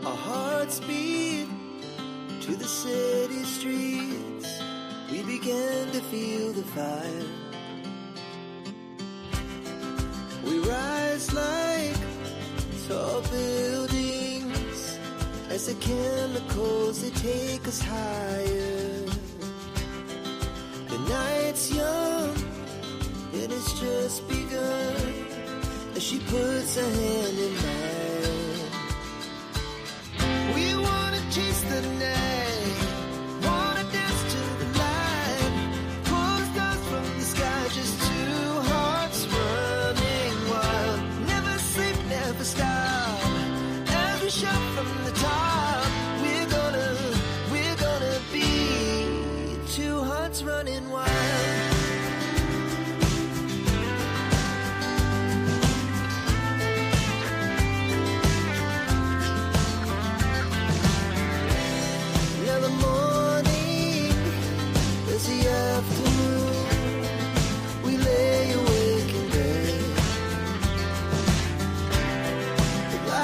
Our hearts beat to the city streets. We began to feel the fire. We rise like tall buildings as the chemicals, they take us higher. The night's young and it's just begun as she puts her hand in mine. We wanna chase the night, wanna dance to the light, pull stars from the sky, just two hearts running wild. Never sleep, never stop, as we shout from the top. We're gonna be two hearts running wild.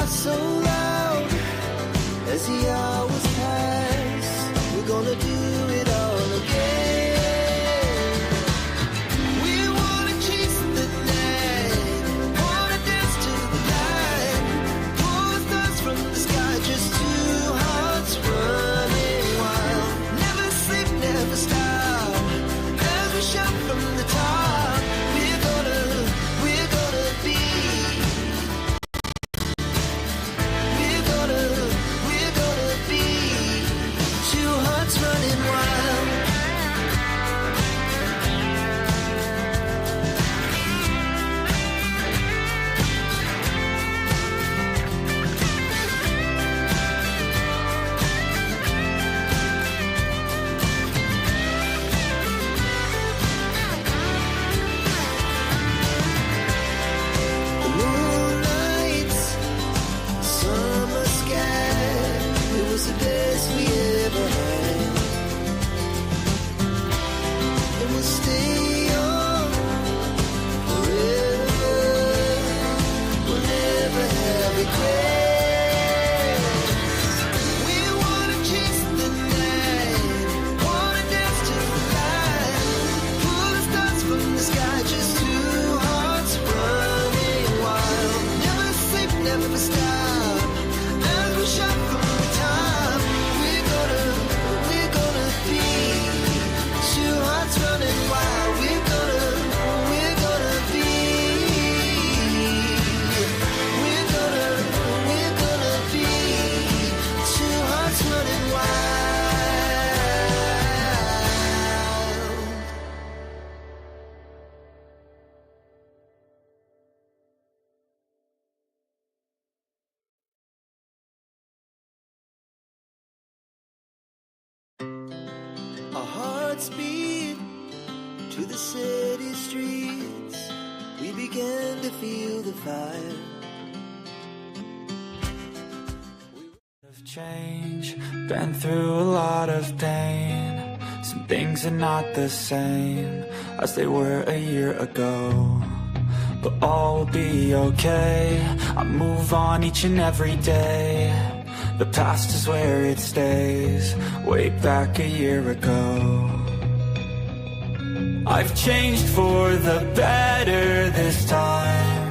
So loud as the hours pass, we're gonna do it all again. We wanna chase the night, wanna dance to the light, pull the stars from the sky, just two hearts running wild. Never sleep, never stop, as we shout from the top. We're gonna be running wild. The moonlights, summer sky, it was the best we ever had. Stay young forever. We'll never have regrets. We wanna chase the night, wanna dance to the light, pull the stars from the sky, just two hearts running wild. Never sleep, never stop, as we shout from the top. We're gonna be two hearts running wild. We're gonna be two hearts running wild. Our hearts beat to the city streets. We began to feel the fire. Of change, been through a lot of pain. Some things are not the same as they were a year ago, but all will be okay. I move on each and every day. The past is where it stays, way back a year ago. I've changed for the better this time.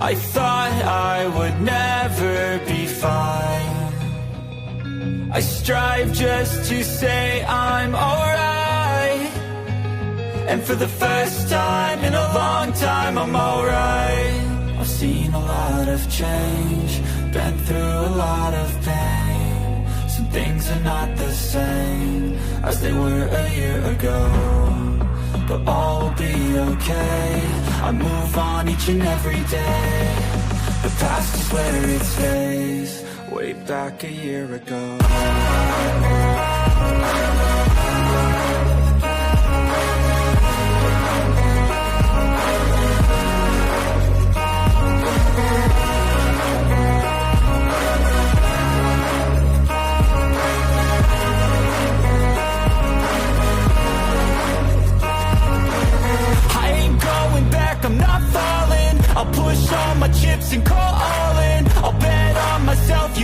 I thought I would never be fine. I strive just to say I'm alright, and for the first time in a long time I'm alright. I've seen a lot of change, been through a lot of pain. Some things are not the same as they were a year ago, but all will be okay. I move on each and every day. The past is where it stays, way back a year ago. I'm not falling. I'll push all my chips and call all in. I'll bet on myself,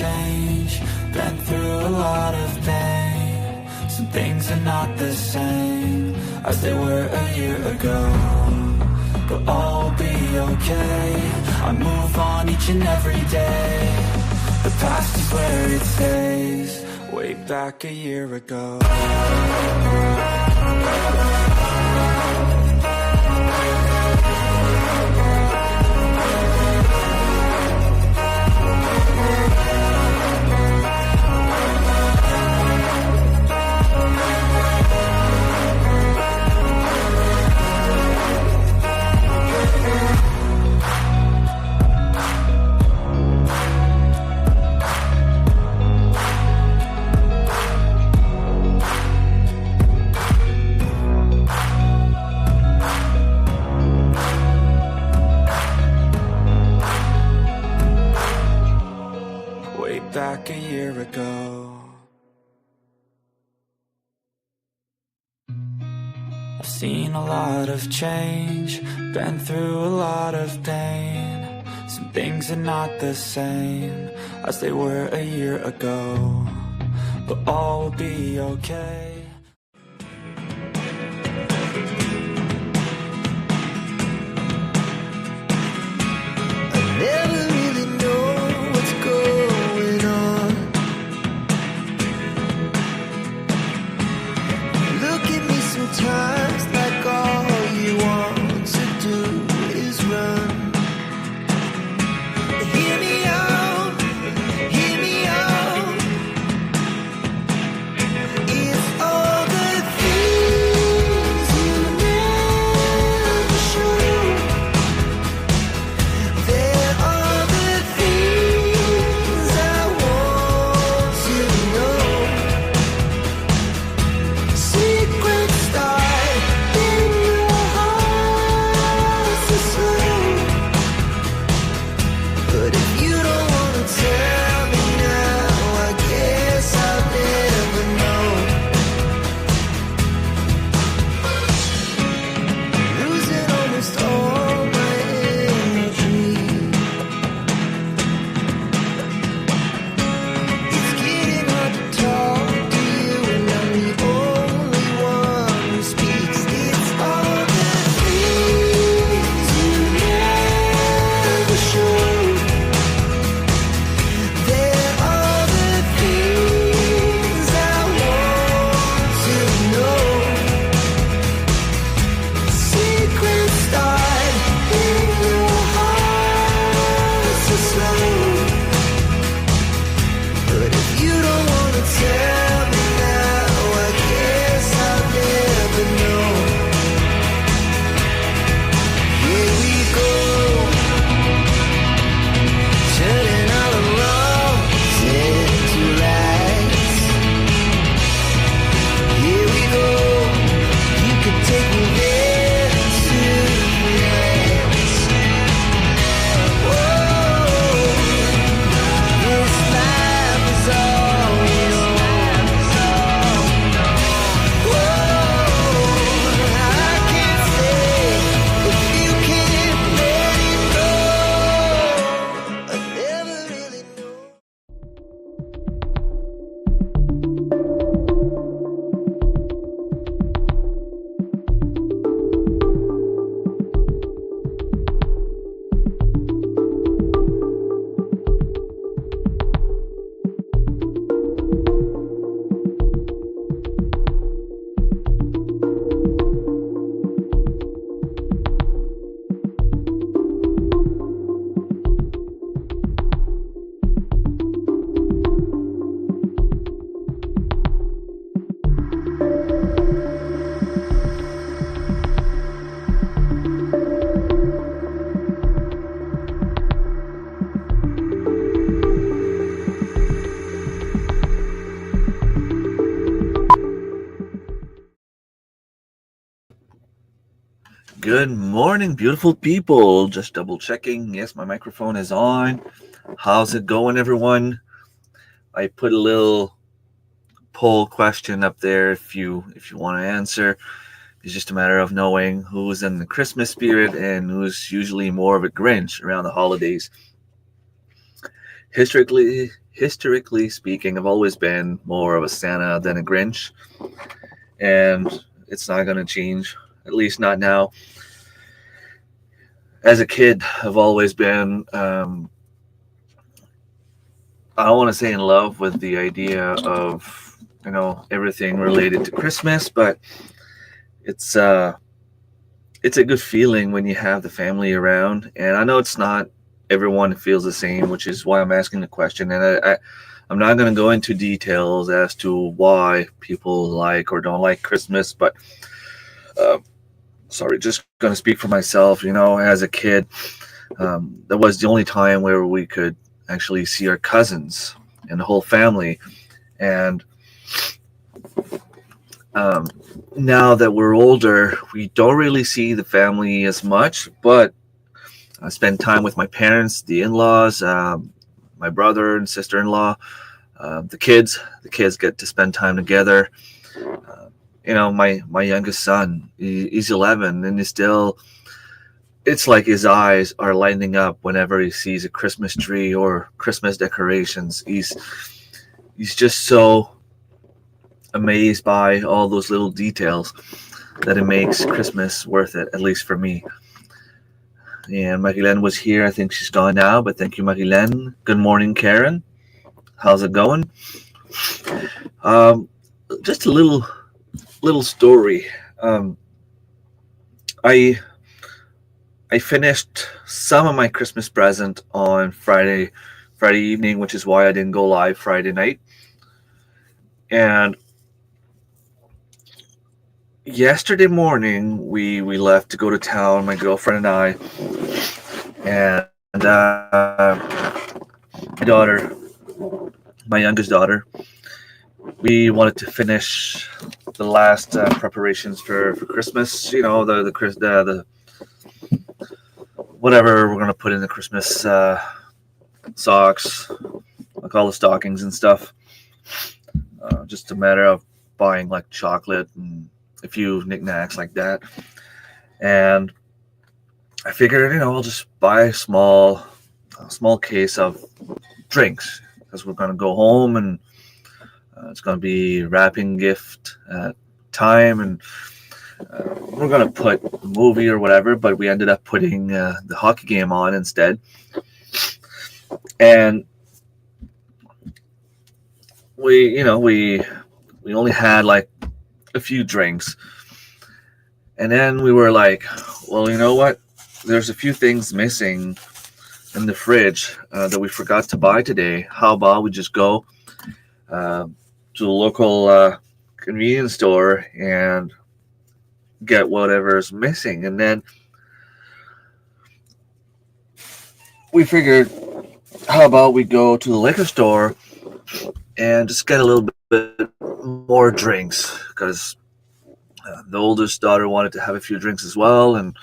change, been through a lot of pain. Some things are not the same as they were a year ago, but all will be okay. I move on each and every day. The past is where it stays, way back a year ago. Back a year ago. I've seen a lot of change, been through a lot of pain. Some things are not the same as they were a year ago, but all will be okay. Sometimes like all you want to do is run. Hear me out, hear me out. It's all the things you never show. There are the things I want to know. Secrets Good morning, beautiful people. Just double checking. Yes, my microphone is on. How's it going, everyone? I put a little poll question up there if you want to answer. It's just a matter of knowing who's in the Christmas spirit and who's usually more of a Grinch around the holidays. Historically speaking, I've always been more of a Santa than a Grinch, and it's not going to change, at least not now. As a kid, I've always been, I don't want to say in love with the idea of, everything related to Christmas, but it's it's a good feeling when you have the family around. And I know it's not everyone feels the same, which is why I'm asking the question. And I'm not going to go into details as to why people like or don't like Christmas, but uh, sorry, just going to speak for myself. As a kid, that was the only time where we could actually see our cousins and the whole family. And now that we're older, we don't really see the family as much, but I spend time with my parents, the in-laws, my brother and sister-in-law, the kids. The kids get to spend time together. My youngest son, he's 11, and it's like his eyes are lighting up whenever he sees a Christmas tree or Christmas decorations. He's just so amazed by all those little details that it makes Christmas worth it, at least for me. And Marilyn was here. I think she's gone now, but thank you, Marilyn. Good morning, Karen. How's it going? Just a little story. I finished some of my Christmas present on Friday evening, which is why I didn't go live Friday night. And yesterday morning, we left to go to town, my girlfriend and I, and my youngest daughter, we wanted to finish the last preparations for Christmas. The whatever we're gonna put in the Christmas socks, like all the stockings and stuff. Just a matter of buying like chocolate and a few knickknacks like that. And I figured, I'll just buy a small case of drinks because we're gonna go home and it's gonna be wrapping gift time, and we're gonna put a movie or whatever. But we ended up putting the hockey game on instead, and we only had like a few drinks, and then we were like, well, you know what? There's a few things missing in the fridge that we forgot to buy today. How about we just go to the local convenience store and get whatever's missing? And then we figured, how about we go to the liquor store and just get a little bit more drinks, because the oldest daughter wanted to have a few drinks as well. And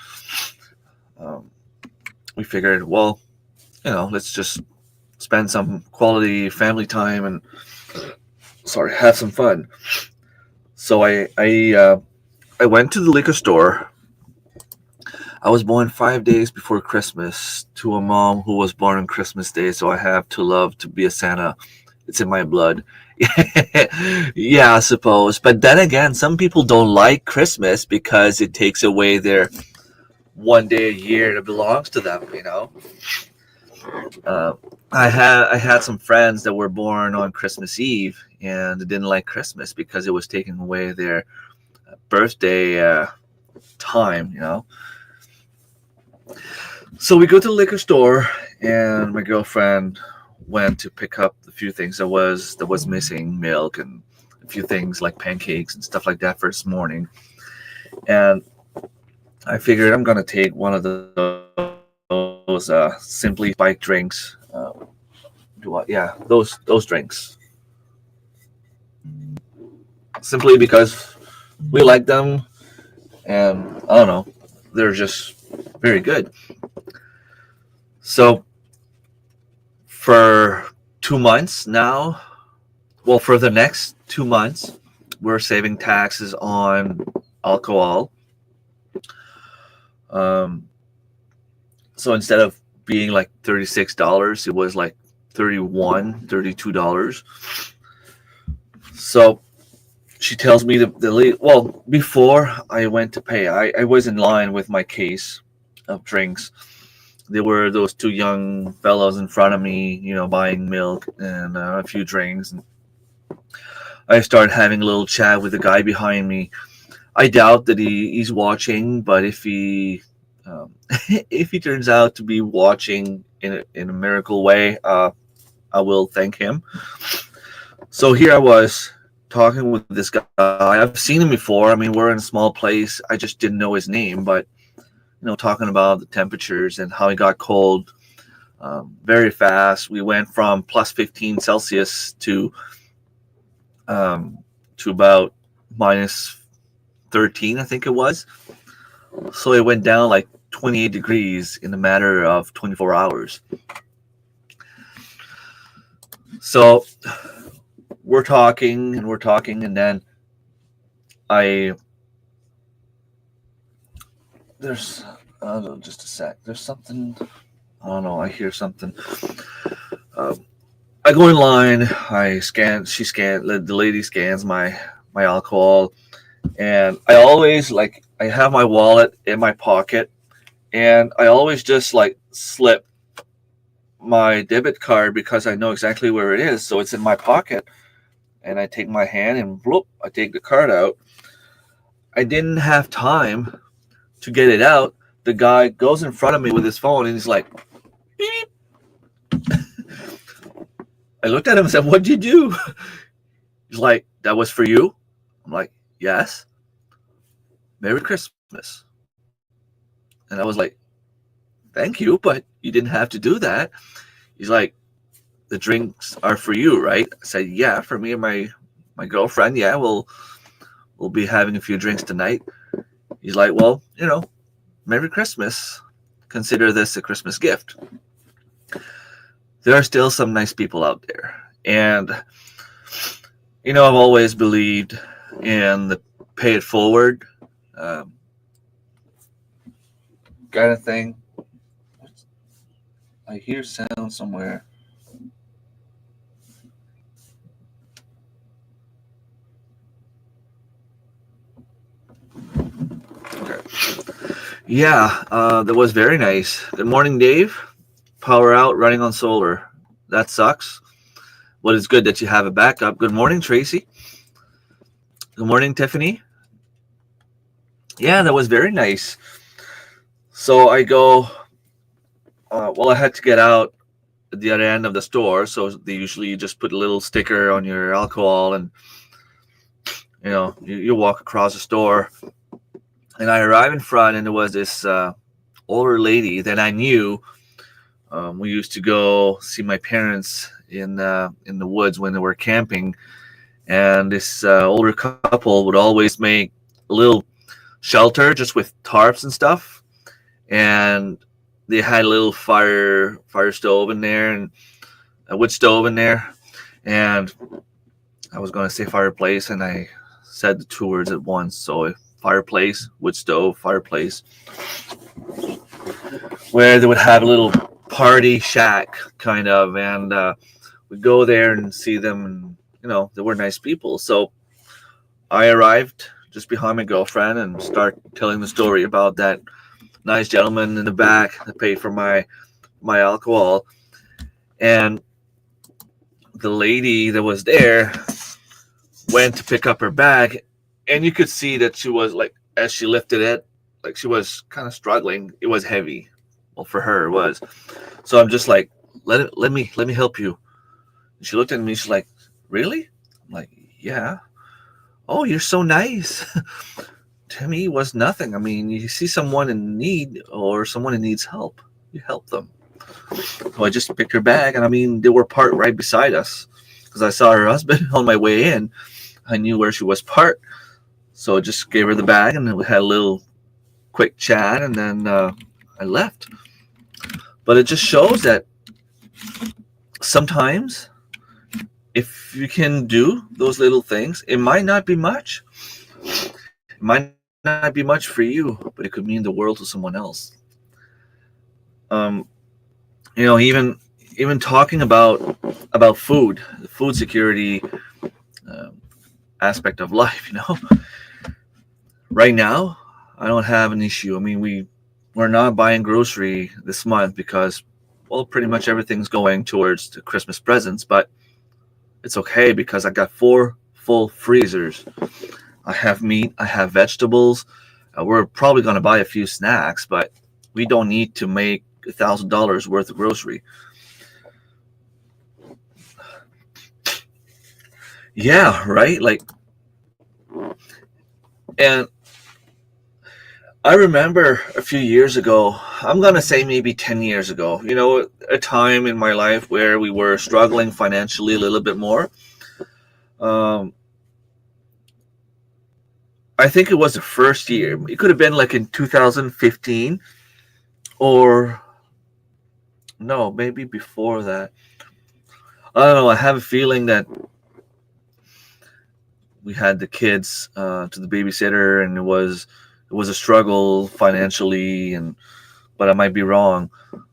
we figured, well, let's just spend some quality family time and have some fun. So I went to the liquor store. I was born 5 days before Christmas to a mom who was born on Christmas Day, so I have to love to be a Santa. It's in my blood. Yeah, I suppose. But then again, some people don't like Christmas because it takes away their one day a year that belongs to them, I had some friends that were born on Christmas Eve, and they didn't like Christmas because it was taking away their birthday time, So we go to the liquor store, and my girlfriend went to pick up the few things that was missing, milk and a few things like pancakes and stuff like that for this morning. And I figured I'm gonna take one of those Simply Spiked drinks. Those drinks. Simply because we like them, and I don't know, they're just very good. So for 2 months now, well, for the next 2 months, we're saving taxes on alcohol. So instead of being like $36, it was like $32. So she tells me the lady, well, before I went to pay, I was in line with my case of drinks. There were those two young fellows in front of me, buying milk and a few drinks. And I started having a little chat with the guy behind me. I doubt that he's watching, but if he if he turns out to be watching in a miracle way, I will thank him. So here I was talking with this guy. I've seen him before. I mean, we're in a small place. I just didn't know his name, but talking about the temperatures and how it got cold very fast. We went from plus 15 Celsius to about minus 13, I think it was. So it went down like 28 degrees in a matter of 24 hours. So we're talking, and then there's just a sec. There's something. I don't know. I hear something. I go in line. I scan. The lady scans my alcohol, and I always I have my wallet in my pocket, and I always just slip my debit card because I know exactly where it is. So it's in my pocket, and I take my hand and bloop, I take the card out. I didn't have time to get it out. The guy goes in front of me with his phone, and he's like, beep. I looked at him and said, "What'd you do?" He's like, "That was for you." I'm like, "Yes. Merry Christmas." And I was like, "Thank you, but you didn't have to do that." He's like, "The drinks are for you, right?" I said, "Yeah, for me and my girlfriend. Yeah, we'll be having a few drinks tonight." He's like, "Well, Merry Christmas. Consider this a Christmas gift." There are still some nice people out there. And, I've always believed in the pay it forward kind of thing. I hear sound somewhere. Okay. Yeah, that was very nice. Good morning, Dave. Power out, running on solar. That sucks. But it's good that you have a backup. Good morning, Tracy. Good morning, Tiffany. Yeah, that was very nice. So I go, I had to get out at the other end of the store. So they usually just put a little sticker on your alcohol and, you walk across the store. And I arrived in front, and there was this older lady that I knew. We used to go see my parents in the woods when they were camping, and this older couple would always make a little shelter just with tarps and stuff, and they had a little fire stove in there and a wood stove in there, and I was going to say fireplace, and I said the two words at once. So fireplace, wood stove, fireplace, where they would have a little party shack kind of, and we'd go there and see them, and they were nice people. So I arrived just behind my girlfriend and start telling the story about that nice gentleman in the back that paid for my alcohol, and the lady that was there went to pick up her bag, and you could see that she was as she lifted it, she was kind of struggling. It was heavy. Well, for her it was. So I'm just like, let me help you. And she looked at me. She's like, "Really?" I'm like, "Yeah." "Oh, you're so nice." To me, it was nothing. I mean, you see someone in need or someone who needs help, you help them. So I just picked her bag, and I mean, they were parked right beside us because I saw her husband on my way in. I knew where she was parked, so I just gave her the bag, and then we had a little quick chat, and then I left. But it just shows that sometimes if you can do those little things, it might not be much. It might not be much for you, but it could mean the world to someone else. Even even talking about food, the food security aspect of life, right now I don't have an issue. I mean, we're not buying grocery this month because, well, pretty much everything's going towards the Christmas presents, but it's okay because I got 4 full freezers. I have meat, I have vegetables. We're probably going to buy a few snacks, but we don't need to make $1,000 worth of grocery. Yeah, right? Like, and I remember a few years ago, I'm going to say maybe 10 years ago, a time in my life where we were struggling financially a little bit more. I think it was the first year. It could have been like in 2015 or no, maybe before that. I don't know. I have a feeling that we had the kids to the babysitter, and it was a struggle financially, but I might be wrong.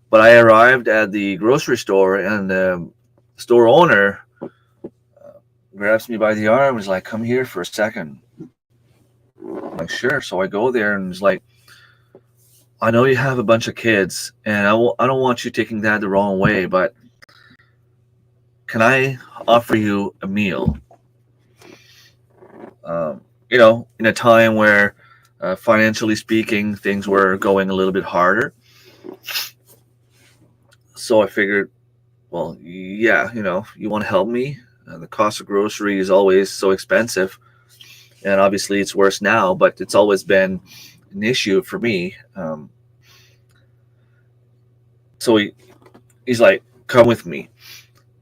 But I arrived at the grocery store, and the store owner grabs me by the arm and was like, "Come here for a second." I'm like, "Sure." So I go there, and he's like, "I know you have a bunch of kids, and I don't want you taking that the wrong way, but can I offer you a meal? In a time where, financially speaking, things were going a little bit harder." So I figured, well, yeah, you want to help me? The cost of grocery is always so expensive, and obviously it's worse now, but it's always been an issue for me. So he's like, "Come with me.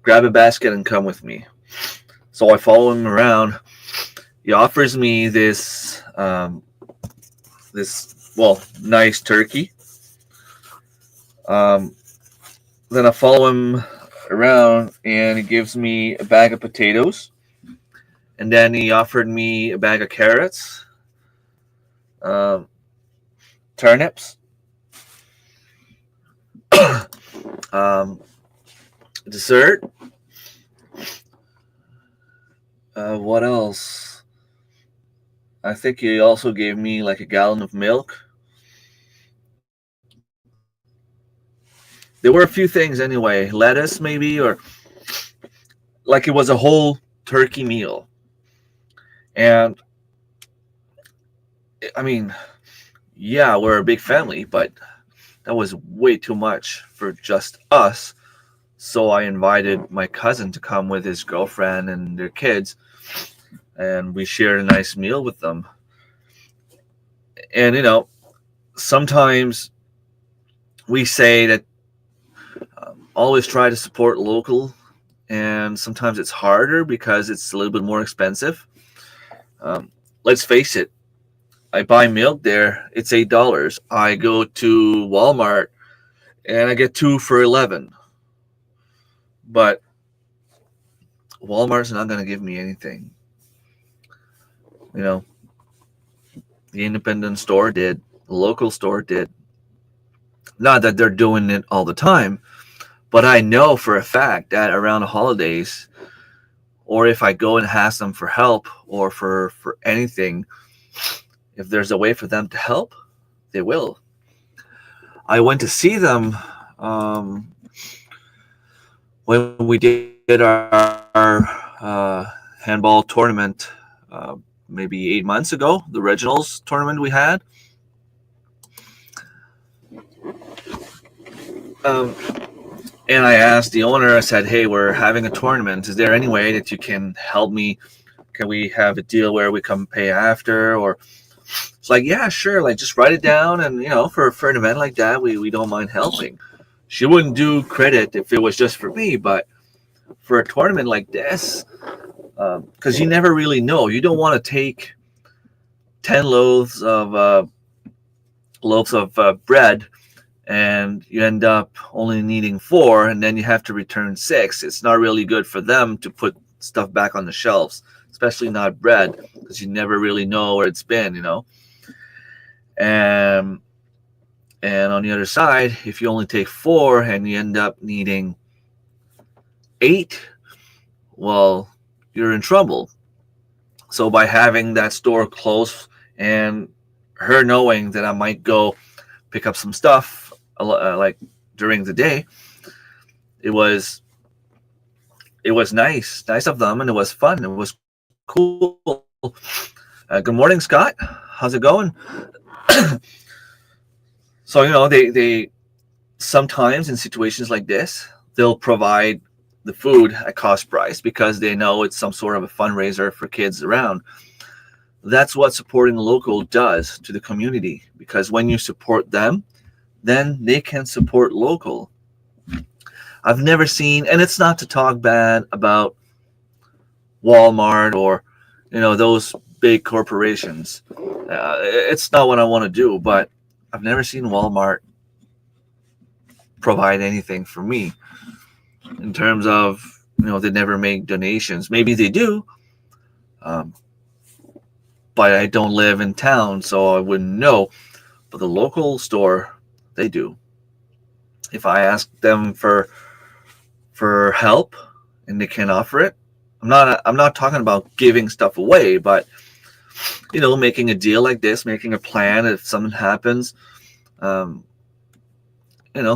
Grab a basket and come with me." So I follow him around. He offers me this nice turkey. Then I follow him around, and he gives me a bag of potatoes, and then he offered me a bag of carrots, turnips, dessert. What else? I think he also gave me like a gallon of milk. There were a few things anyway, lettuce maybe, or like it was a whole turkey meal. And I mean, yeah, we're a big family, but that was way too much for just us. So I invited my cousin to come with his girlfriend and their kids, and we shared a nice meal with them. And sometimes we say that always try to support local, and sometimes it's harder because it's a little bit more expensive. Let's face it, I buy milk there, it's $8. I go to Walmart and I get 2 for $11. But Walmart's not going to give me anything. The independent store did, the local store did. Not that they're doing it all the time, but I know for a fact that around the holidays, or if I go and ask them for help or for anything, if there's a way for them to help, they will. I went to see them when we did our handball tournament maybe 8 months ago, the regionals tournament we had. And I asked the owner, I said, "Hey, we're having a tournament. Is there any way that you can help me? Can we have a deal where we come pay after?" Or it's like, "Yeah, sure. Like, just write it down. And, for an event like that, we don't mind helping." She wouldn't do credit if it was just for me, but for a tournament like this, because you never really know. You don't want to take 10 loaves of bread, and you end up only needing 4, and then you have to return 6. It's not really good for them to put stuff back on the shelves, especially not bread, because you never really know where it's been, And on the other side, if you only take 4 and you end up needing 8, well, you're in trouble. So by having that store close and her knowing that I might go pick up some stuff like during the day, it was nice of them, and it was fun. It was cool. Good morning, Scott. How's it going? So they sometimes in situations like this, they'll provide the food at cost price because they know it's some sort of a fundraiser for kids around. That's what supporting local does to the community, because when you support them, then they can support local. I've never seen, and it's not to talk bad about Walmart or those big corporations. It's not what I want to do, but I've never seen Walmart provide anything for me in terms of they never make donations. Maybe they do, but I don't live in town, so I wouldn't know. But the local store, they do. If I ask them for help and they can offer it, I'm not talking about giving stuff away, but making a deal like this, making a plan if something happens.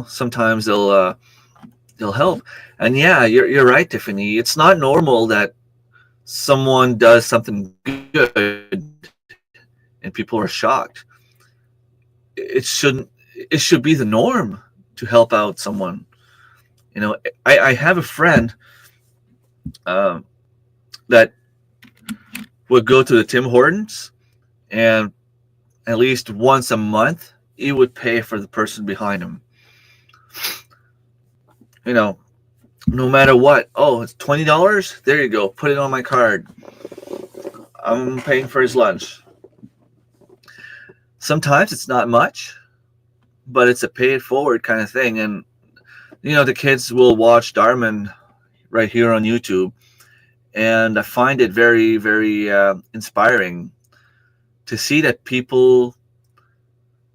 Sometimes they'll help. And yeah, you're right, Tiffany. It's not normal that someone does something good and people are shocked. It should be the norm to help out someone. I have a friend that would go to the Tim Hortons, and at least once a month he would pay for the person behind him. No matter what. Oh, it's $20. There you go. Put it on my card. I'm paying for his lunch. Sometimes it's not much, but it's a pay it forward kind of thing. And the kids will watch Darman right here on YouTube, and I find it very, very inspiring to see that people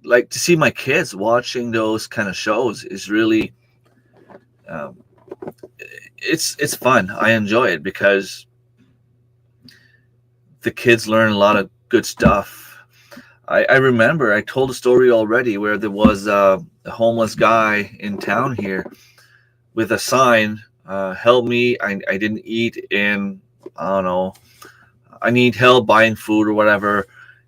like to see my kids watching those kind of shows. Is really it's fun. I enjoy it because the kids learn a lot of good stuff. I remember I told a story already where there was a homeless guy in town here with a sign, help me, I didn't eat in, I don't know, I need help buying food or whatever.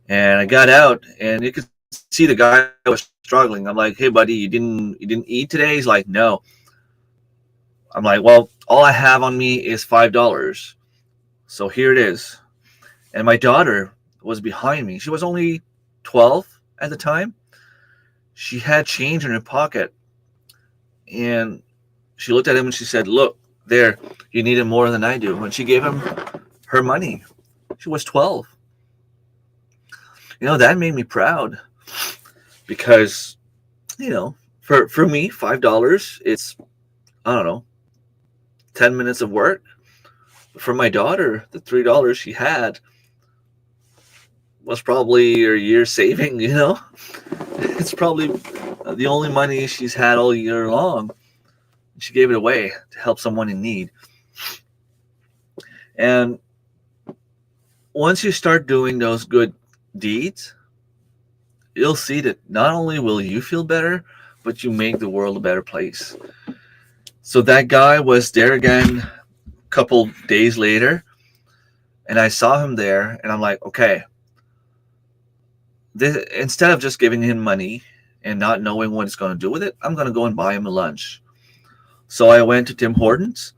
And I got out, and you could see the guy was struggling. I'm like, hey buddy, you didn't eat today? He's like, no. I'm like, well, all I have on me is $5, so here it is. And my daughter was behind me. She was only 12 at the time. She had change in her pocket, and she looked at him and she said, look, there, you need it more than I do. And she gave him her money. She was 12. That made me proud because, for me, $5, it's, I don't know, 10 minutes of work. For my daughter, the $3 she had was probably her year saving, It's probably the only money she's had all year long. She gave it away to help someone in need. And once you start doing those good deeds, you'll see that not only will you feel better, but you make the world a better place. So that guy was there again a couple days later, and I saw him there, and I'm like, okay, instead of just giving him money and not knowing what he's going to do with it, I'm going to go and buy him a lunch. So I went to Tim Hortons,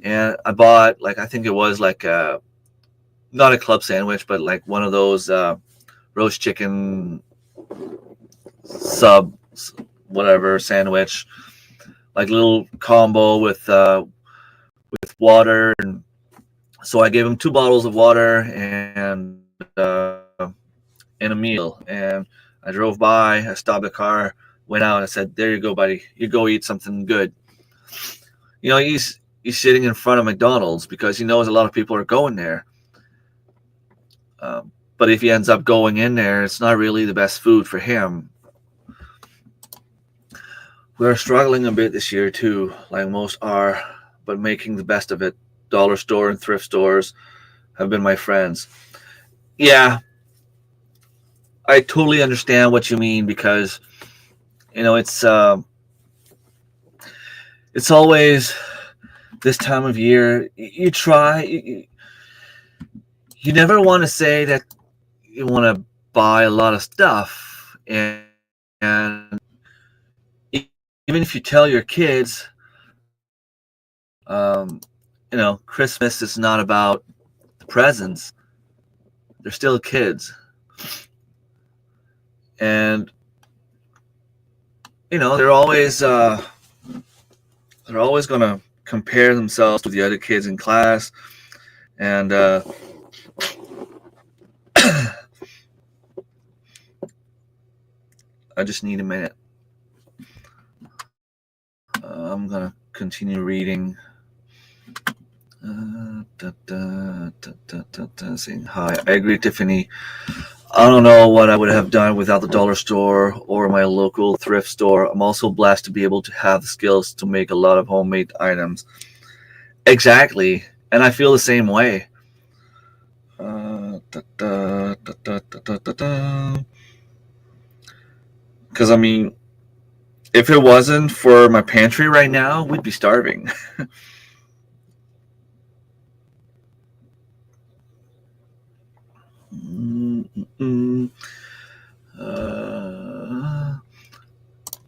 and I bought, I think it was not a club sandwich, but one of those roast chicken sub whatever sandwich, little combo with water. And so I gave him 2 bottles of water and a meal. And I drove by, I stopped the car, went out, and I said, there you go, buddy, you go eat something good. He's sitting in front of McDonald's because he knows a lot of people are going there. But if he ends up going in there, it's not really the best food for him. We're struggling a bit this year too, like most are. but making the best of it. Dollar store and thrift stores have been my friends. Yeah, I totally understand what you mean because it's always this time of year. You try. You never want to say that you want to buy a lot of stuff, and even if you tell your kids, Christmas is not about the presents. They're still kids, and they're always going to compare themselves to the other kids in class, and I just need a minute. I'm gonna continue reading. Saying hi. I agree, Tiffany. I don't know what I would have done without the dollar store or my local thrift store. I'm also blessed to be able to have the skills to make a lot of homemade items. Exactly, and I feel the same way. Because I mean, if it wasn't for my pantry right now, we'd be starving.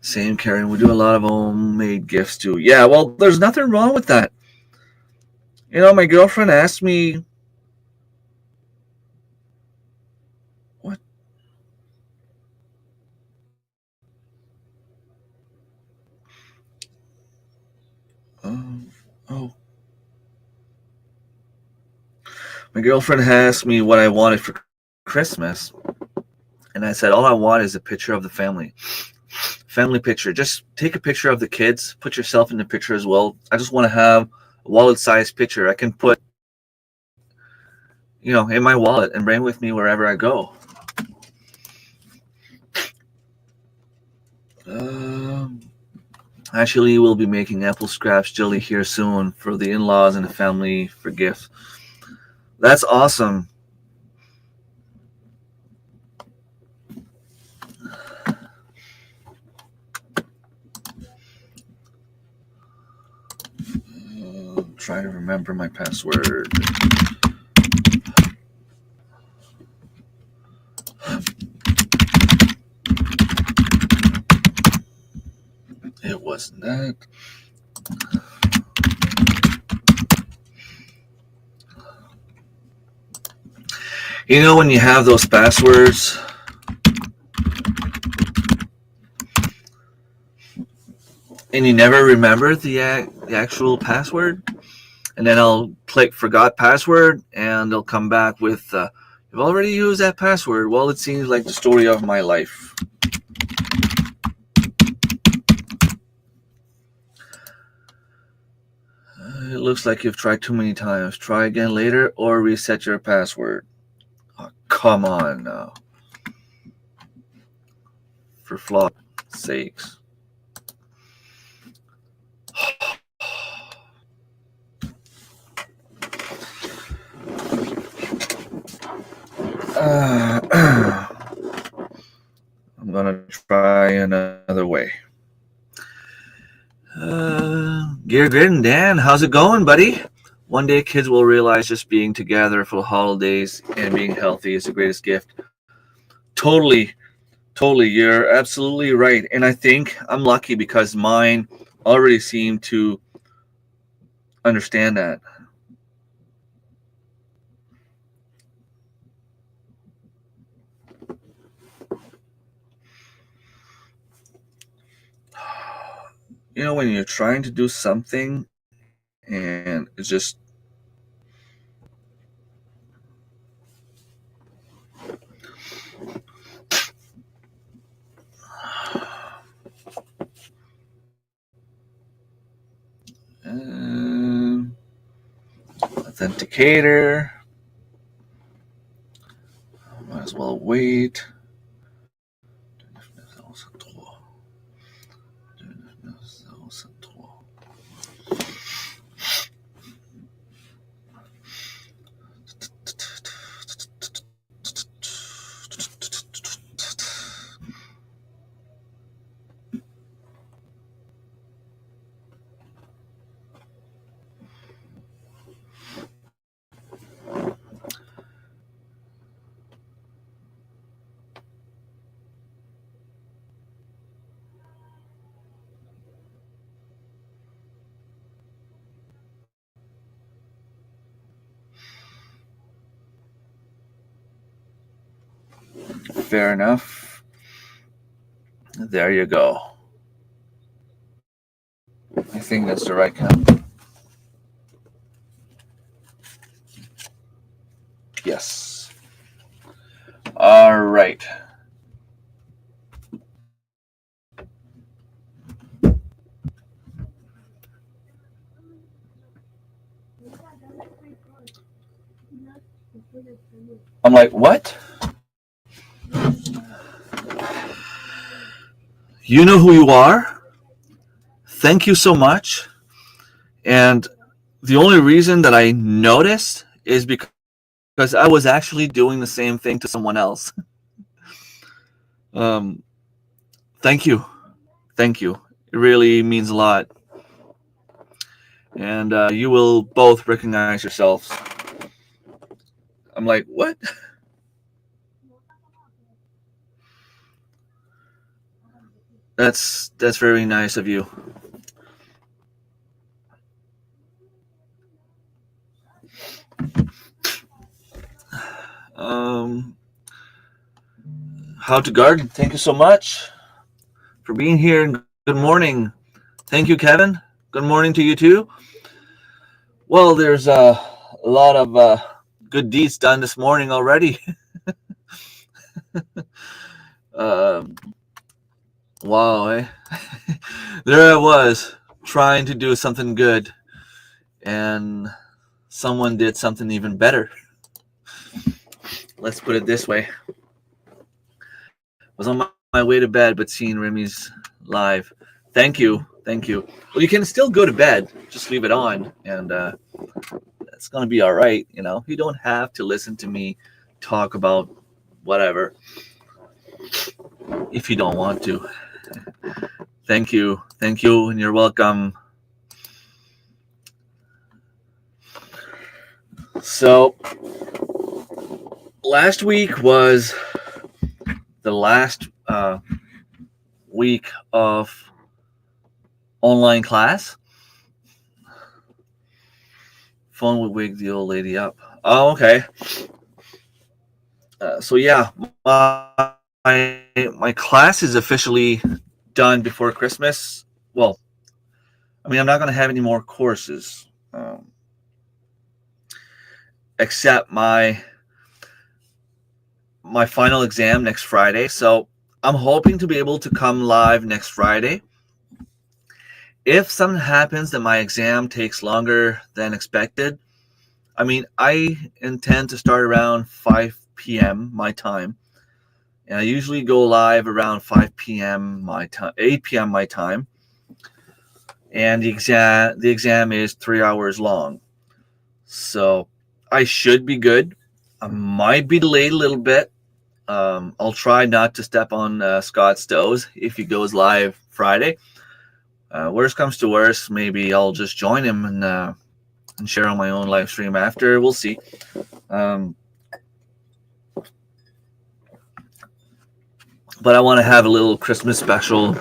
Same, Karen. We do a lot of homemade gifts too. Yeah, well, there's nothing wrong with that. My girlfriend asked me, what? Oh. My girlfriend asked me what I wanted for Christmas. And I said, all I want is a picture of the family. Family picture. Just take a picture of the kids. Put yourself in the picture as well. I just want to have a wallet-sized picture I can put, in my wallet and bring with me wherever I go. Actually, we'll be making apple scraps jelly here soon for the in-laws and the family for gifts. That's awesome. I'm trying to remember my password. It wasn't that. When you have those passwords, and you never remember the actual password, and then I'll click forgot password, and they'll come back with, you've already used that password. Well, it seems like the story of my life. It looks like you've tried too many times. Try again later or reset your password. Oh, come on now. For flaw's sakes. I'm gonna try another way. Gear Grid and Dan, how's it going, buddy? One day kids will realize just being together for the holidays and being healthy is the greatest gift. Totally, you're absolutely right. And I think I'm lucky because mine already seem to understand that. When you're trying to do something and it's just authenticator. Might as well wait. Fair enough. There you go. I think that's the right count. Yes. All right. I'm like, what? You know who you are. Thank you so much. And the only reason that I noticed is because I was actually doing the same thing to someone else. Thank you. Thank you. It really means a lot. And you will both recognize yourselves. I'm like, what? That's very nice of you. How to Garden, thank you so much for being here. And good morning. Thank you, Kevin. Good morning to you too. Well, there's a lot of good deeds done this morning already. Wow, eh? There I was trying to do something good, and someone did something even better. Let's put it this way. I was on my way to bed, but seeing Remy's live. Thank you. Thank you. Well, you can still go to bed. Just leave it on, and it's going to be all right. You know, you don't have to listen to me talk about whatever if you don't want to. Thank you. Thank you, and you're welcome. So, last week was the last week of online class. Phone would wake the old lady up. Oh, okay. So yeah, my class is officially done before Christmas. Well, I mean, I'm not going to have any more courses, except my final exam next Friday. So I'm hoping to be able to come live next Friday. If something happens that my exam takes longer than expected, I mean, I intend to start around 5 p.m. my time. And I usually go live around 5 p.m. my time, 8 p.m. my time. And the exam is 3 hours long. So I should be good. I might be delayed a little bit. I'll try not to step on Scott's toes if he goes live Friday. Worst comes to worst, maybe I'll just join him and share on my own live stream after. We'll see. But I want to have a little Christmas special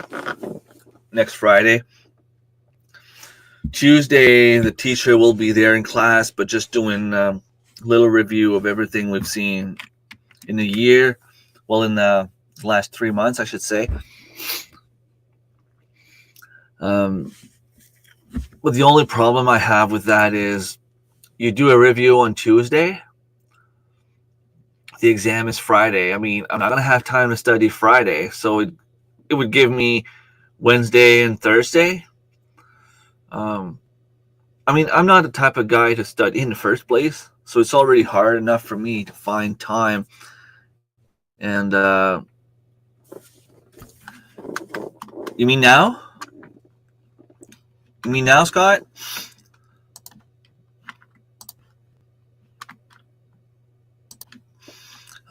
next Friday. Tuesday, the teacher will be there in class, but just doing a little review of everything we've seen in the year. Well, in the last 3 months, I should say. But the only problem I have with that is you do a review on Tuesday. The exam is Friday. I mean, I'm not going to have time to study Friday. So it would give me Wednesday and Thursday. I mean, I'm not the type of guy to study in the first place. So it's already hard enough for me to find time. And you mean now? You mean now, Scott?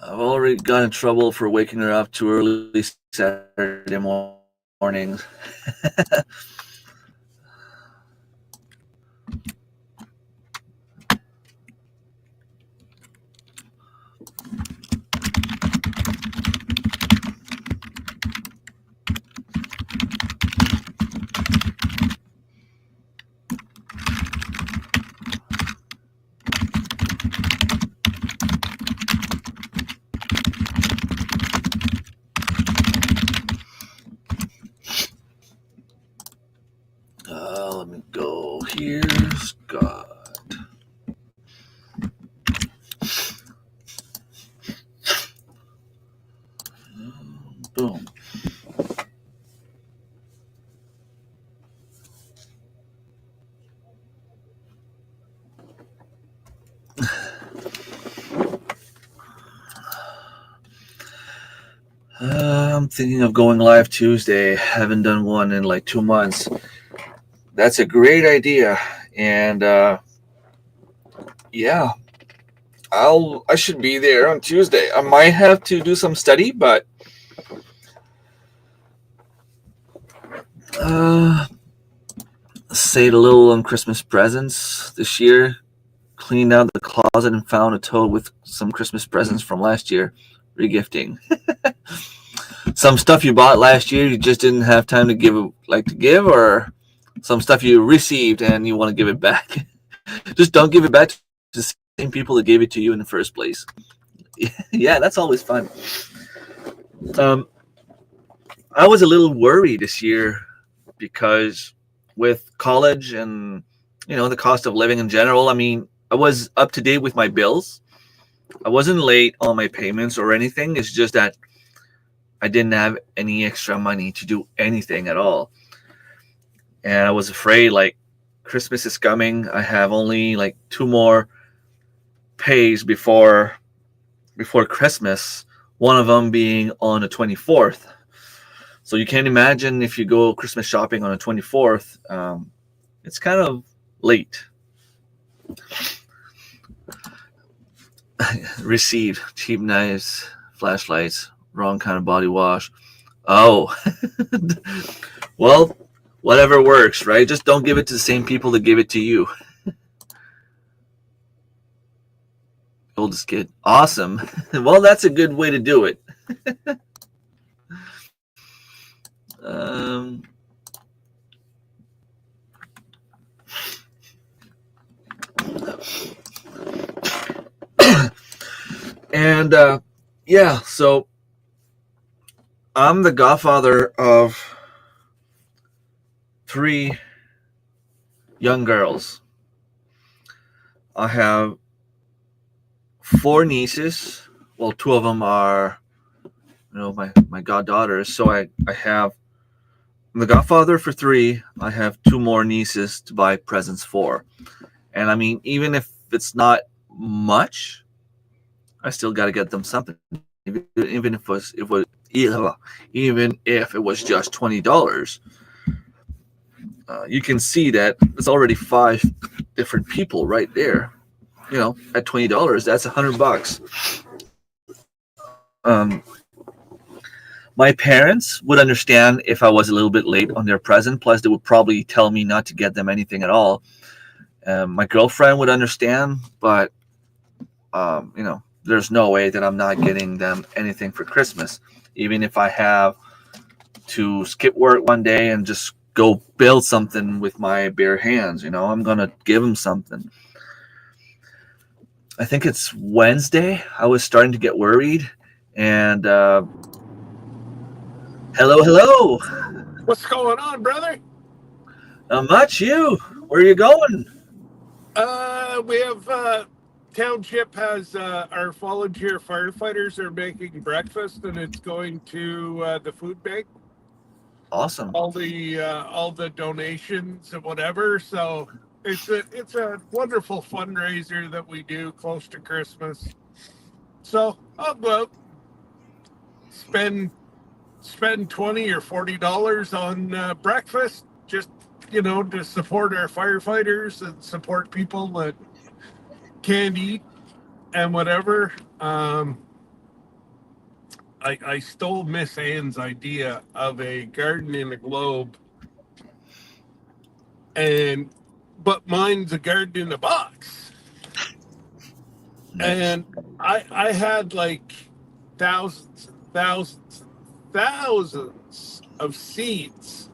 I've already got in trouble for waking her up too early Saturday mornings. let me go here. Scott. Boom. I'm thinking of going live Tuesday. Haven't done one in like 2 months. That's a great idea. And yeah, I should be there on Tuesday. I might have to do some study, but saved a little on Christmas presents this year. Cleaned out the closet and found a tote with some Christmas presents from last year. Regifting. Some stuff you bought last year you just didn't have time to give, or some stuff you received and you want to give it back. Just don't give it back to the same people that gave it to you in the first place. Yeah, that's always fun. I was a little worried this year because with college and the cost of living in general, I mean, I was up to date with my bills. I wasn't late on my payments or anything. It's just that I didn't have any extra money to do anything at all. And I was afraid, like, Christmas is coming. I have only like 2 more pays before Christmas, one of them being on the 24th. So you can imagine if you go Christmas shopping on the 24th, it's kind of late. Received cheap knives, flashlights, wrong kind of body wash. Oh, well, whatever works, right? Just don't give it to the same people that give it to you. Oldest kid. Awesome. Well, that's a good way to do it. And yeah, so I'm the godfather of 3 young girls. I have 4 nieces. Well, 2 of them are, my goddaughters. So I'm the godfather for 3. I have 2 more nieces to buy presents for. And I mean, even if it's not much, I still got to get them something. Even if it was just $20. You can see that it's already 5 different people right there. At $20, that's $100. My parents would understand if I was a little bit late on their present. Plus, they would probably tell me not to get them anything at all. My girlfriend would understand, but there's no way that I'm not getting them anything for Christmas. Even if I have to skip work one day and just go build something with my bare hands, I'm going to give them something. I think it's Wednesday. I was starting to get worried. And hello. What's going on, brother? Not much. You? Where are you going? We have township has our volunteer firefighters are making breakfast, and it's going to the food bank. Awesome. All the donations and whatever. So it's a wonderful fundraiser that we do close to Christmas. So I'll go out, spend $20 or $40 on breakfast, just to support our firefighters and support people that can't eat and whatever. I stole Miss Ann's idea of a garden in a globe, but mine's a garden in a box. And I had like thousands of seeds.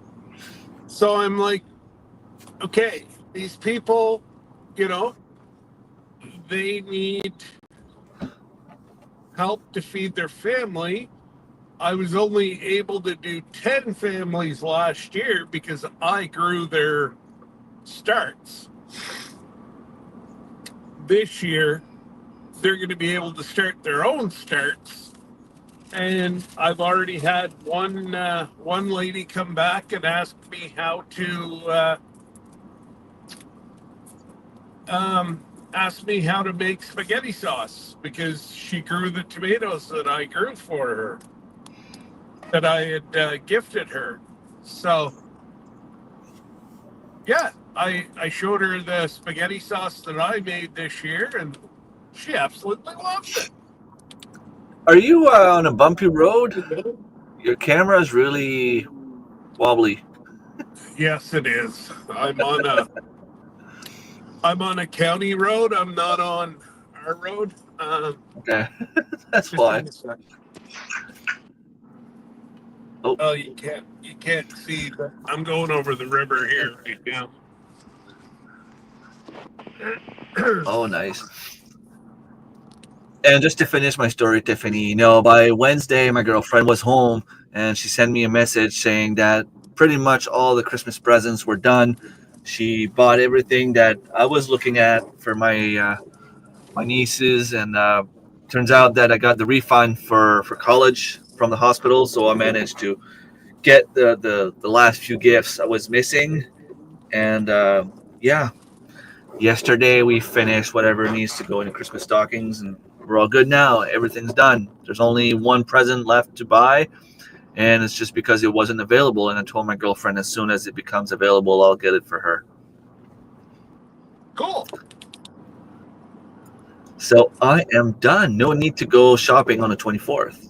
So I'm like, okay, these people, they need help to feed their family. I was only able to do 10 families last year because I grew their starts. This year, they're going to be able to start their own starts. And I've already had one lady come back and ask me how to make spaghetti sauce, because she grew the tomatoes that I grew for her, that I had gifted her. So, yeah, I showed her the spaghetti sauce that I made this year, and she absolutely loves it. Are you on a bumpy road? Your camera is really wobbly. Yes, it is. I'm on a county road. I'm not on our road. Okay, that's Just why. give me a sec. Oh. Oh, you can't see, but I'm going over the river here right now. Oh, nice. And just to finish my story, Tiffany, by Wednesday, my girlfriend was home and she sent me a message saying that pretty much all the Christmas presents were done. She bought everything that I was looking at for my nieces, and turns out that I got the refund for college from the hospital, so I managed to get the last few gifts I was missing. And yeah, yesterday we finished whatever needs to go into Christmas stockings, and we're all good now. Everything's done. There's only one present left to buy, and it's just because it wasn't available. And I told my girlfriend as soon as it becomes available, I'll get it for her. Cool. So I am done. No need to go shopping on the 24th.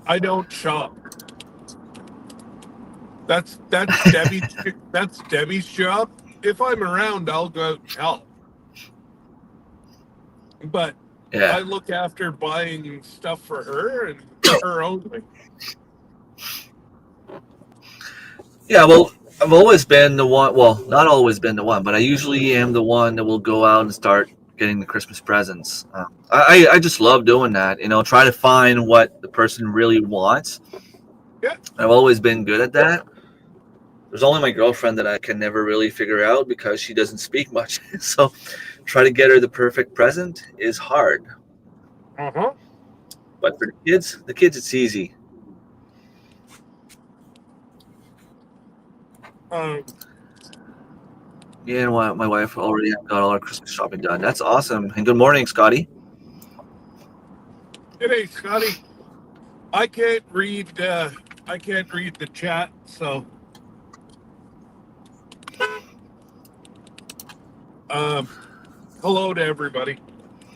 I don't shop. That's Debbie's job. If I'm around, I'll go out and help. But Yeah. I look after buying stuff for her and her only. Yeah, well, I've always been the one. Well, not always been the one, but I usually am the one that will go out and start getting the Christmas presents. I just love doing that. Try to find what the person really wants. Yeah. I've always been good at that. There's only my girlfriend that I can never really figure out because she doesn't speak much. So try to get her the perfect present is hard. Uh-huh. But for the kids, it's easy. Yeah, and my wife already got all our Christmas shopping done. That's awesome. And good morning, Scotty. Hey, Scotty. I can't read the chat, so hello to everybody.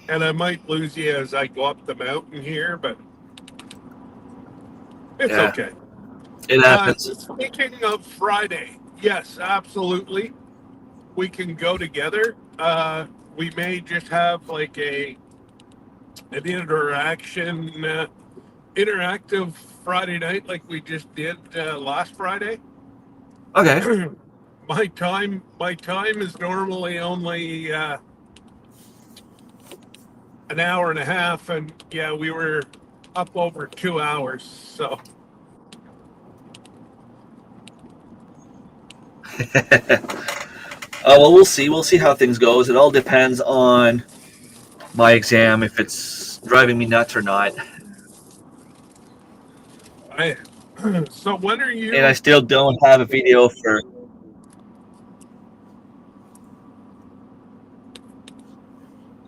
And I might lose you as I go up the mountain here, but it's okay. It happens. Speaking of Friday, yes, absolutely. We can go together. We may just have like an interactive Friday night like we just did last Friday. Okay. My time is normally only an hour and a half, and yeah, we were up over 2 hours, so. Well, we'll see. We'll see how things goes. It all depends on my exam, if it's driving me nuts or not. So when are you? And I still don't have a video for.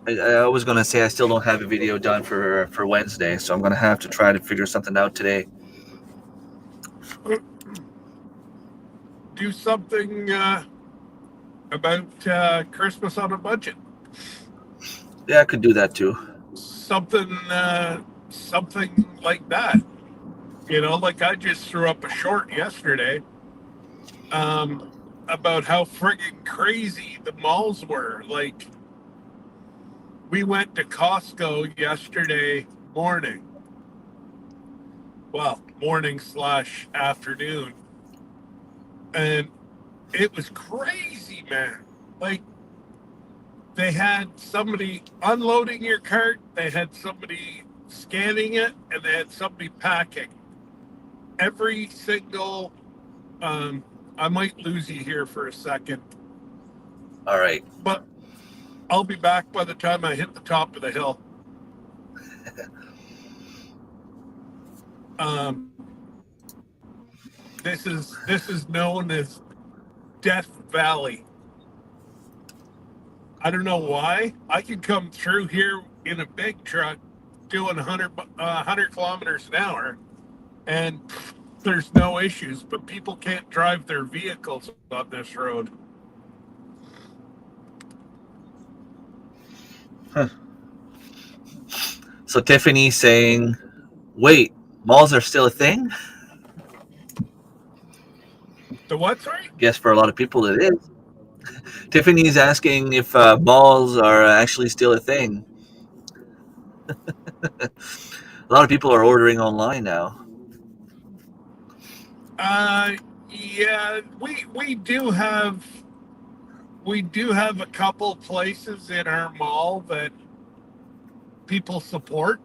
I was gonna say I still don't have a video done for Wednesday, so I'm gonna have to try to figure something out today. Do something about Christmas on a budget. Yeah, I could do that too. Something like that. Like I just threw up a short yesterday about how friggin' crazy the malls were. Like, we went to Costco yesterday morning. Well, morning/afternoon. And it was crazy, man. Like, they had somebody unloading your cart, they had somebody scanning it, and they had somebody packing. Every single I might lose you here for a second, All right. but I'll be back by the time I hit the top of the hill. This is known as Death Valley. I don't know why. I can come through here in a big truck doing 100 kilometers an hour, and there's no issues, but people can't drive their vehicles on this road. Huh. So Tiffany's saying, wait, malls are still a thing? The what, sorry? Guess for a lot of people it is. Tiffany's asking if malls are actually still a thing. A lot of people are ordering online now. Yeah, we do have a couple places in our mall that people support.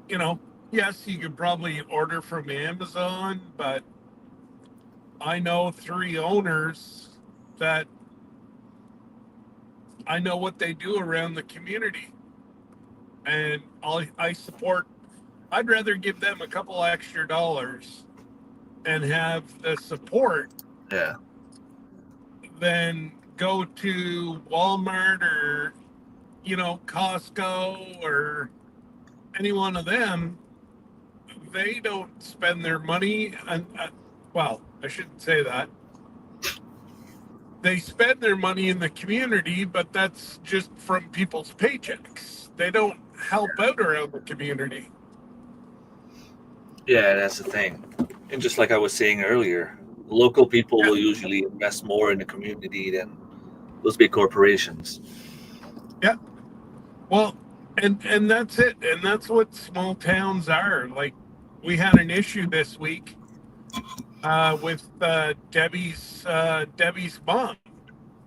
You know, yes, you could probably order from Amazon, but I know 3 owners that I know what they do around the community, and I support. I'd rather give them a couple extra dollars and have the support, Yeah. than go to Walmart or, Costco or any one of them. They don't spend their money, and well, I shouldn't say that. They spend their money in the community, but that's just from people's paychecks. They don't help out around the community. Yeah, that's the thing. And just like I was saying earlier, local people will usually invest more in the community than those big corporations. Yeah. Well, and that's it. And that's what small towns are. Like, we had an issue this week with Debbie's mom.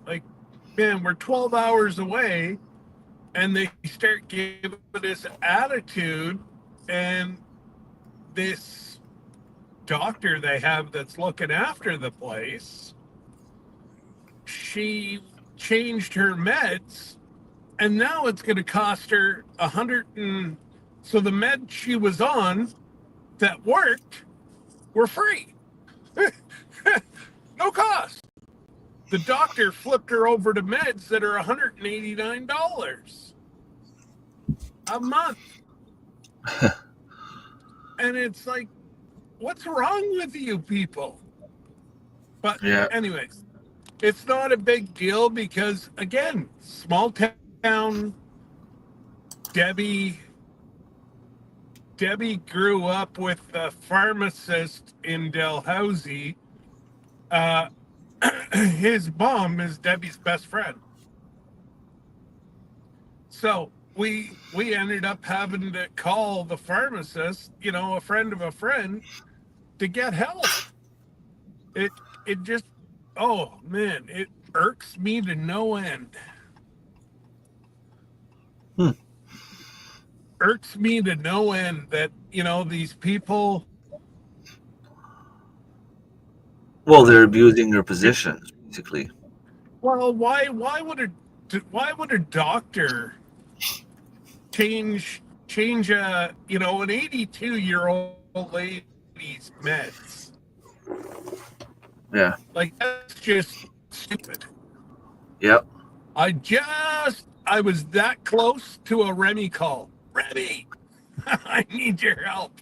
Like, man, we're 12 hours away, and they start giving this attitude, and this doctor they have that's looking after the place, she changed her meds, and now it's going to cost her so the med she was on that worked were free. No cost. The doctor flipped her over to meds that are $189 a month. And it's like, what's wrong with you people? But anyways, it's not a big deal because, again, small town. Debbie grew up with a pharmacist in Dalhousie. His mom is Debbie's best friend. So we ended up having to call the pharmacist, a friend of a friend, to get help. It just, oh man, it irks me to no end. Irks me to no end that, these people. Well, they're abusing their positions, basically. Well, why would a doctor change a an 82-year-old lady's meds? Yeah. Like, that's just stupid. Yep. I was that close to a Remy call. Remy, I need your help.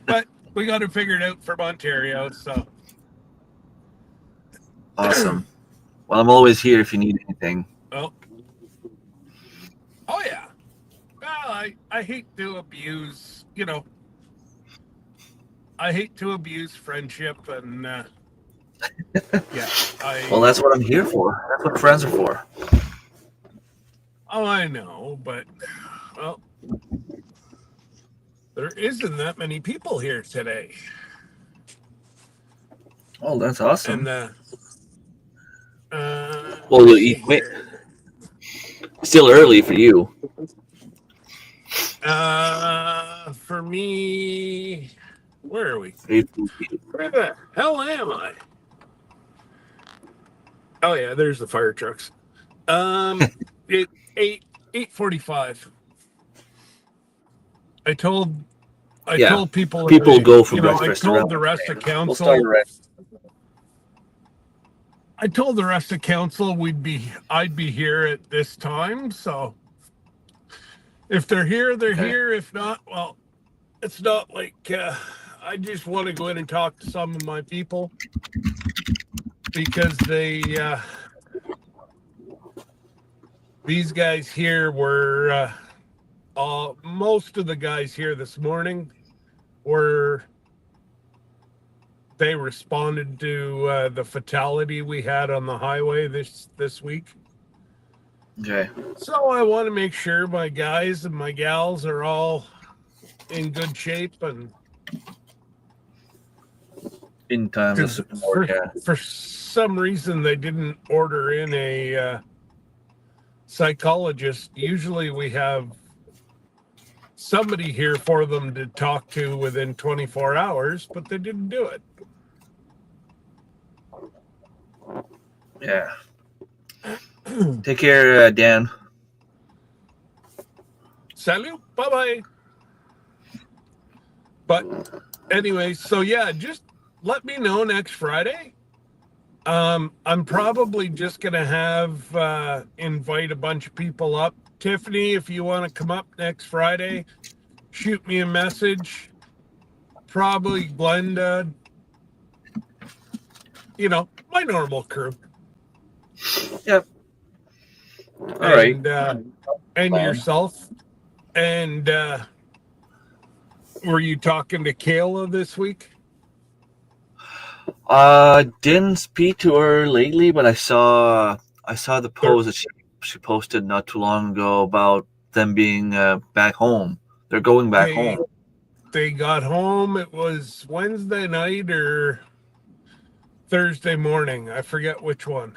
But we got to figure it out from Ontario, so. Awesome. Well, I'm always here if you need anything. Oh yeah. Well, I hate to abuse, I hate to abuse friendship, and yeah. Well, that's what I'm here for. That's what friends are for. Oh, I know, but, well, there isn't that many people here today. Oh, that's awesome. And well, you'll eat quick. Still early for you. For me. Where are we? 8:14. Where the hell am I? Oh yeah, there's the fire trucks. It 8:45. I told people People go for I breakfast told around. the rest of We'll start council. around. I told the rest of council I'd be here at this time. So if they're here, they're here. If not, well, it's not like I just want to go in and talk to some of my people because these guys here were most of the guys here this morning they responded to the fatality we had on the highway this week. Okay. So I want to make sure my guys and my gals are all in good shape and In times of support, for some reason they didn't order in a psychologist. Usually we have somebody here for them to talk to within 24 hours, but they didn't do it. Yeah. Take care, Dan. Salut. Bye-bye. But anyway, so yeah, just let me know next Friday. I'm probably just going to have invite a bunch of people up. Tiffany, if you want to come up next Friday, shoot me a message. Probably Glenda. My normal crew. Yep. All right. And yourself. And were you talking to Kayla this week? Didn't speak to her lately, but I saw the post that she posted not too long ago about them being back home. They're going back home. They got home. It was Wednesday night or Thursday morning. I forget which one.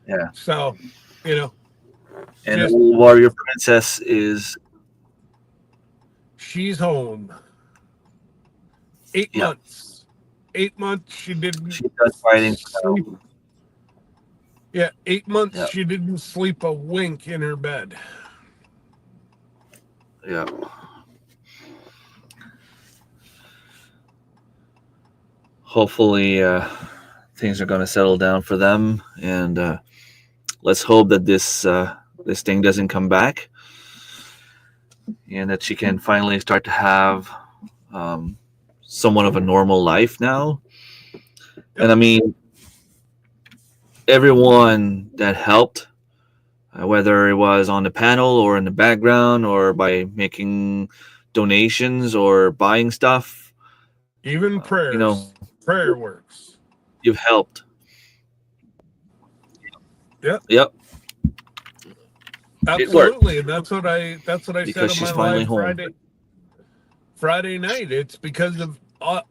Yeah. So, And the little warrior princess she's home. 8 months. 8 months she didn't. She's done fighting. Sleep. Yeah, 8 months she didn't sleep a wink in her bed. Yeah. Hopefully, things are going to settle down for them, and let's hope that this thing doesn't come back, and that she can finally start to have somewhat of a normal life now. And I mean, everyone that helped, whether it was on the panel or in the background or by making donations or buying stuff, even prayers, prayer works. You've helped. Yep. Absolutely, and that's what I said on my live Friday night. It's because of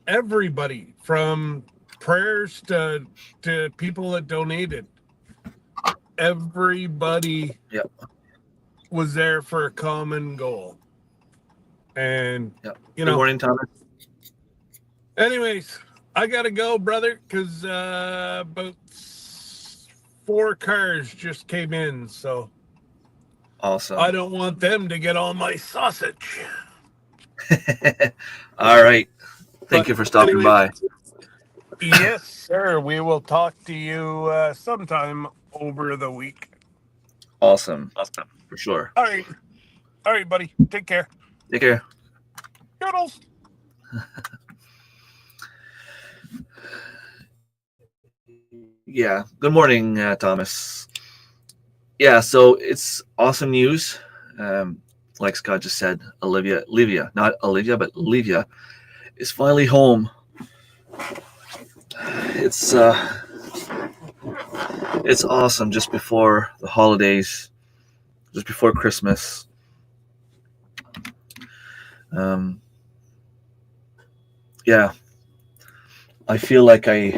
everybody, from prayers to people that donated. Everybody was there for a common goal. And Good morning, Thomas. Anyways, I gotta go, brother, because about 4 cars just came in, so awesome. I don't want them to get all my sausage. All right. Thank you for stopping by. Yes, sir. We will talk to you sometime over the week. Awesome. For sure. All right, buddy. Take care. Take care. Toodles. Yeah. Good morning, Thomas. Yeah, so it's awesome news. Like Scott just said, Olivia, not Olivia, but Olivia is finally home. It's awesome. Just before the holidays, just before Christmas. Yeah, I feel like I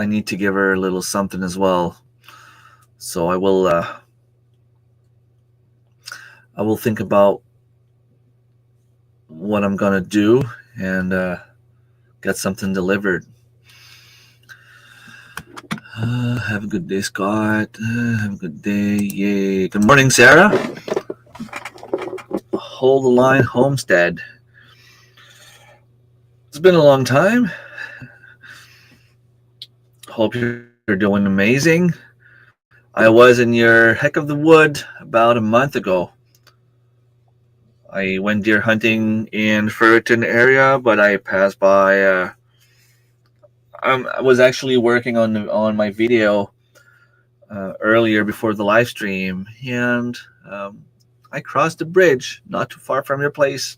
need to give her a little something as well. So I will think about what I'm gonna do and get something delivered. Have a good day, Scott. Have a good day. Yay. Good morning, Sarah. Hold the line, Homestead. It's been a long time. Hope you're doing amazing. I was in your heck of the wood about a month ago. I went deer hunting in Fullerton area, but I passed by. I was actually working on my video earlier before the live stream, and I crossed the bridge not too far from your place.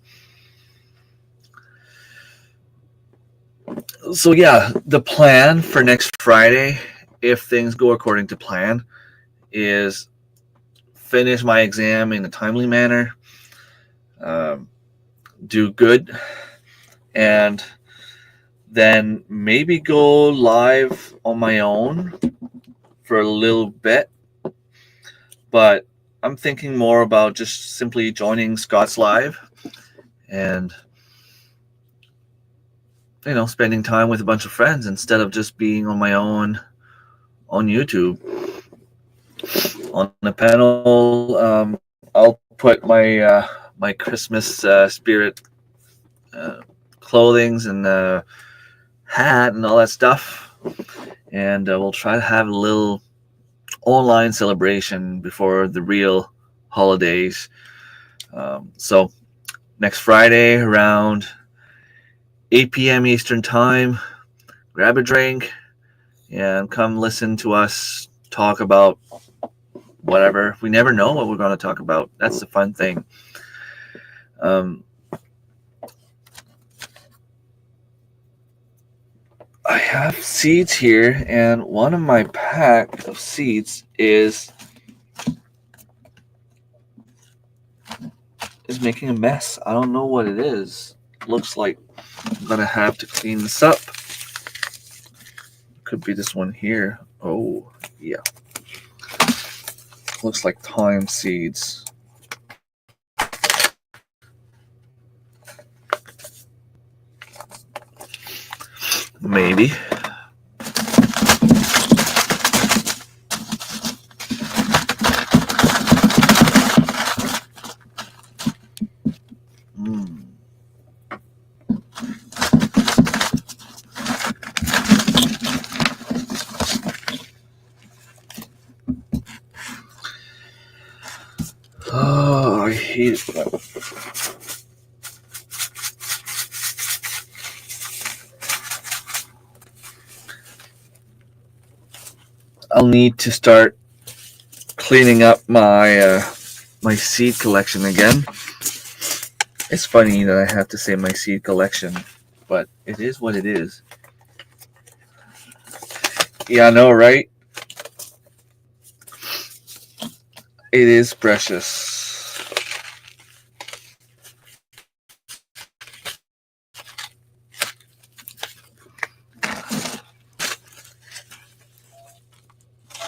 So yeah, the plan for next Friday, if things go according to plan, is finish my exam in a timely manner, do good, and then maybe go live on my own for a little bit. But I'm thinking more about just simply joining Scott's live and, you know, spending time with a bunch of friends instead of just being on my own on YouTube. On the panel, I'll put my my Christmas spirit clothings and hat and all that stuff, and we'll try to have a little online celebration before the real holidays. So next Friday around 8 p.m. Eastern time, grab a drink and come listen to us talk about whatever. We never know what we're going to talk about. That's the fun thing. I have seeds here, and one of my pack of seeds is making a mess. I don't know what it is. Looks like I'm gonna have to clean this up. Could be this one here. Oh, yeah. Looks like thyme seeds. Maybe. Oh, I hate it. I'll need to start cleaning up my my seed collection again. It's funny that I have to say my seed collection, but it is what it is. Yeah, I know, right? It is precious.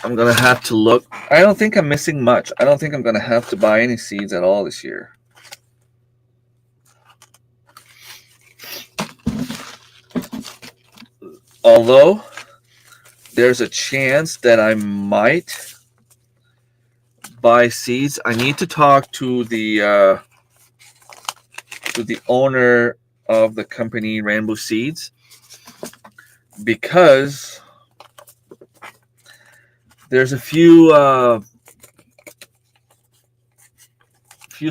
I'm gonna have to look. I don't think I'm missing much. I don't think I'm gonna have to buy any seeds at all this year. Although there's a chance that I might buy seeds. I need to talk to the owner of the company Rainbow Seeds, because there's a few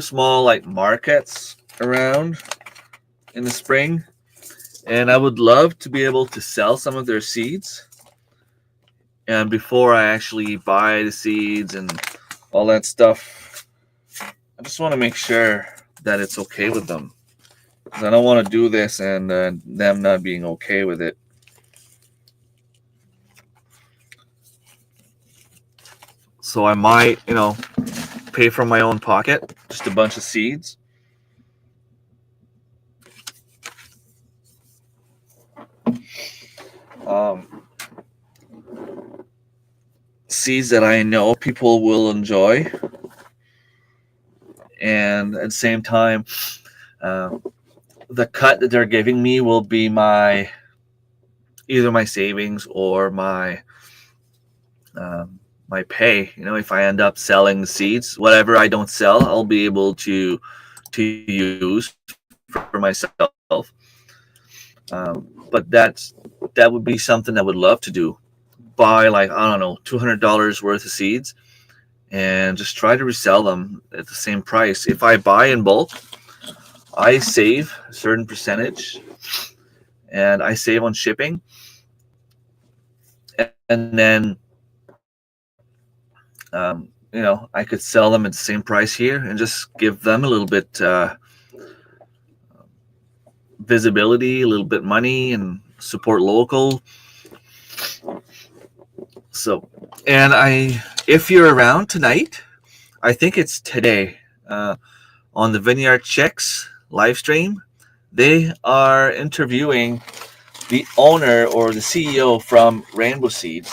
small like markets around in the spring, and I would love to be able to sell some of their seeds. And before I actually buy the seeds and all that stuff, I just want to make sure that it's okay with them, because I don't want to do this and them not being okay with it. So I might, you know, pay from my own pocket, just a bunch of seeds. Seeds that I know people will enjoy, and at the same time, the cut that they're giving me will be either my savings or my my pay. If I end up selling the seeds, whatever I don't sell, I'll be able to use for myself. But that would be something I would love to do. Buy like, I don't know, $200 worth of seeds and just try to resell them at the same price. If I buy in bulk, I save a certain percentage and I save on shipping. And then, I could sell them at the same price here and just give them a little bit visibility, a little bit money, and support local. So, and if you're around tonight, I think it's today, on the Vineyard Chicks live stream, they are interviewing the owner or the CEO from Rainbow Seeds,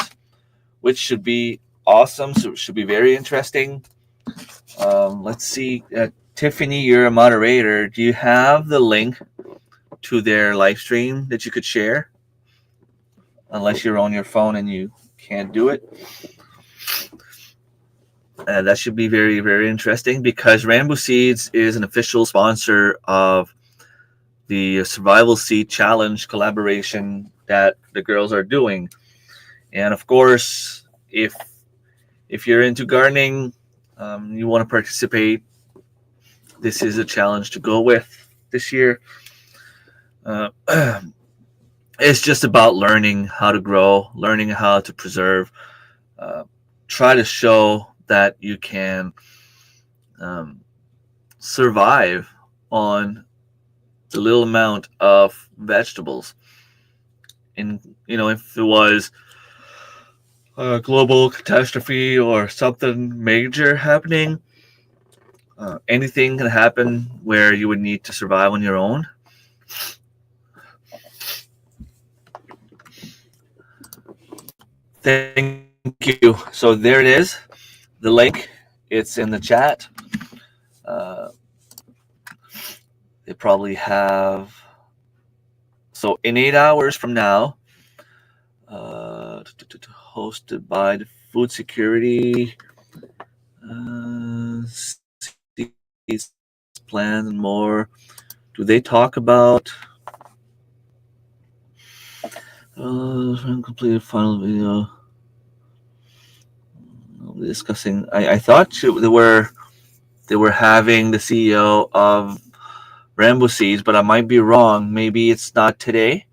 which should be awesome. So it should be very interesting. Let's see, Tiffany, you're a moderator. Do you have the link to their live stream that you could share? Unless you're on your phone and you can't do it. That should be very, very interesting because Rainbow Seeds is an official sponsor of the Survival Seed Challenge collaboration that the girls are doing. And of course, if you're into gardening, you want to participate, this is a challenge to go with this year. It's just about learning how to grow, learning how to preserve, try to show that you can survive on the little amount of vegetables. And, if it was a global catastrophe or something major happening, anything can happen where you would need to survive on your own. Thank you. So there it is, the link. It's in the chat. They probably have. So in 8 hours from now, hosted by the Food Security plans and more. Do they talk about completed final video discussing? I thought they were having the CEO of Rainbow Seeds, but I might be wrong. Maybe it's not today.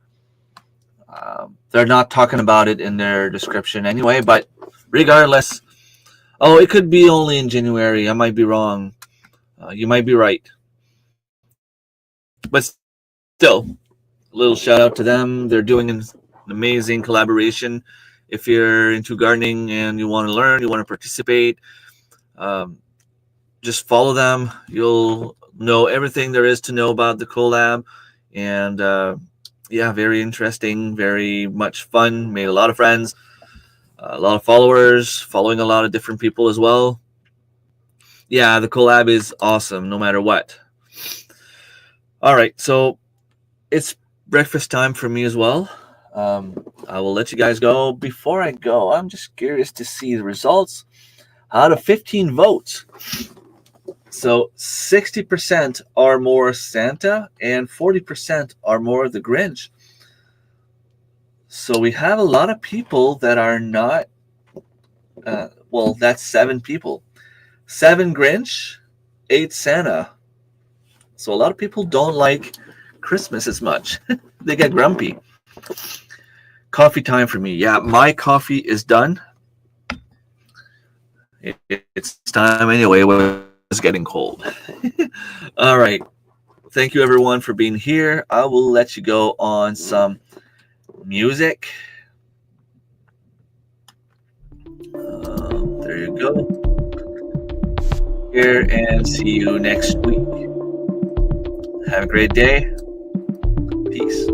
They're not talking about it in their description anyway, but regardless, it could be only in January. I might be wrong. You might be right. But still, a little shout out to them. They're doing an amazing collaboration. If you're into gardening and you want to learn, you want to participate, just follow them. You'll know everything there is to know about the collab. And very interesting, very much fun. Made a lot of friends, a lot of followers, following a lot of different people as well. Yeah, the collab is awesome no matter what. All right, so it's breakfast time for me as well. I will let you guys go. Before I go, I'm just curious to see the results out of 15 votes. So 60% are more Santa and 40% are more the Grinch. So we have a lot of people that are not, that's 7 people. 7 Grinch, 8 Santa. So a lot of people don't like Christmas as much. They get grumpy. Coffee time for me. Yeah, my coffee is done. It's time anyway when it's getting cold. All right. Thank you, everyone, for being here. I will let you go on some music. There you go. Here and see you next week. Have a great day. Peace.